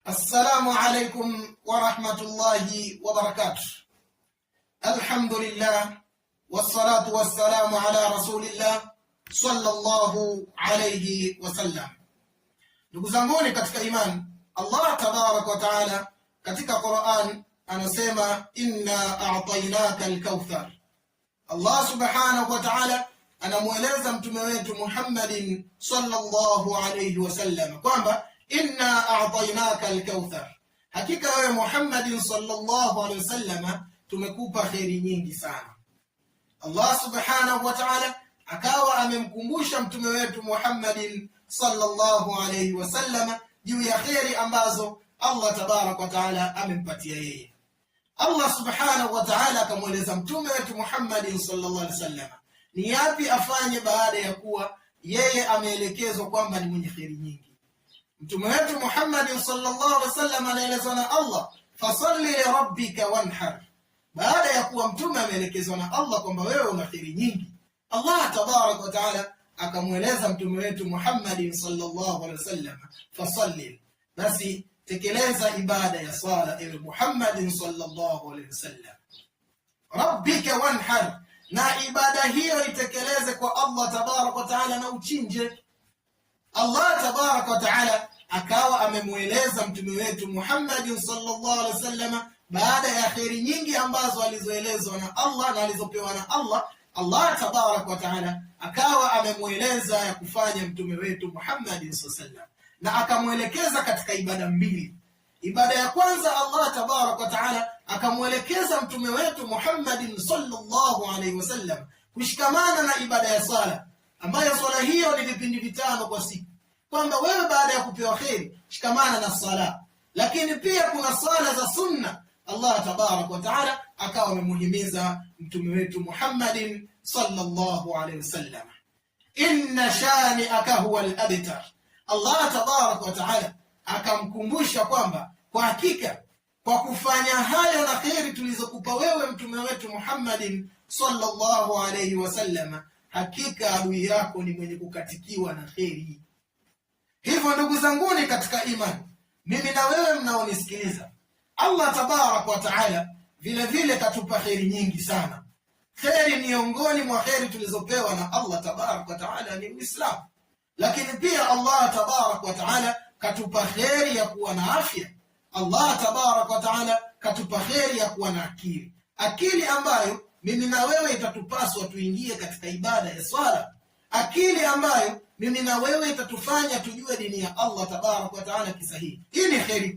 السلام عليكم ورحمة الله وبركاته. الحمد لله والصلاة والسلام على رسول الله صلى الله عليه wasallam. Ndugu zanguni katika imani, Allah tabarak wa taala katika Qur'an anasema inna a'tainaka al-kauthar. Allah subhanahu wa ta'ala anamueleza mtume wetu Muhammadin sallallahu alayhi wasallam kwamba inna a'tainaka al-kauthar, hakika wewe Muhammadin sallallahu alayhi wasallam tumekupa khairi nyingi sana. Allah subhanahu wa ta'ala akawa amemkumbusha mtume wetu Muhammadin sallallahu alayhi wasallam juu ya khairi ambazo Allah tabarak wa ta'ala amempatia yeye. Allah subhanahu wa ta'ala akamweleza mtume wetu Muhammadin sallallahu alayhi wasallam ni yapi afanye baada ya kuwa yeye ameelekezwa kwamba ni mwenye khairi nyingi. Mtume wetu Muhammadin sallallahu alayhi wasallam anaelezwa na Allah, fasalli li rabbika wanhar. Baada ya kuwa mtume ameelekezwa na Allah kwamba wewe una khairi nyingi, Allah tabarak wa taala akamweleza mtume wetu Muhammadin sallallahu alayhi wasallam, fasalli, basi tekeleza ibada ya swala ewe Muhammadin sallallahu alayhi wasallam, rabbika wanhar, na ibada hiyo itekeleze kwa Allah tabarak wa taala na uchinje. Allah tabarak wa taala akawa amemweleza mtume wetu Muhammadin sallallahu alaihi wasallam baada ya khairi nyingi ambazo alizoelezwa na Allah na alizopewa na Allah. Allah tabarak wa taala akawa amemweleza ya kufanya mtume wetu Muhammadin sallallahu alaihi wasallam, na akamwelekeza katika ibada mbili. Ibada ya kwanza, Allah tabarak wa taala akamwelekeza mtume wetu Muhammadin sallallahu alaihi wasallam kushikamana na ibada ya sala, ambayo swala hiyo ni vipindi vitano kwa siku, kwamba wewe baada ya kupewa khairi shikamana na sala. Lakini pia kuna sala za sunna. Allah tabarak wa taala akawa amemuhimiza mtume wetu Muhammadin sallallahu alaihi wasallam, inna shani'aka huwa al-abtar. Allah tabarak wa taala akamkumbusha kwamba kwa hakika kwa kufanya hayo na khairi tulizokupa wewe mtume wetu Muhammadin sallallahu alaihi wasallam, hakika adui yako ni mwenye kukatikiwa na khairi. Hivyo ndugu zanguni katika imani, mimi na wewe mnaonisikiliza, Allah tabarak wa taala vile vile katupa khairi nyingi sana. Khairi miongoni mwa khairi tulizopewa na Allah tabarak wa taala ni Uislamu. Lakini pia Allah tabarak wa taala katupa khairi ya kuwa na afya. Allah tabarak wa taala katupa khairi ya kuwa na akili, akili ambayo mimi na wewe itatupaswa tuingie katika ibada ya swala, akili ambayo mimi na wewe itatufanya tujue dini ya Allah tabarak wa taala kisahihi. Hii ni khairi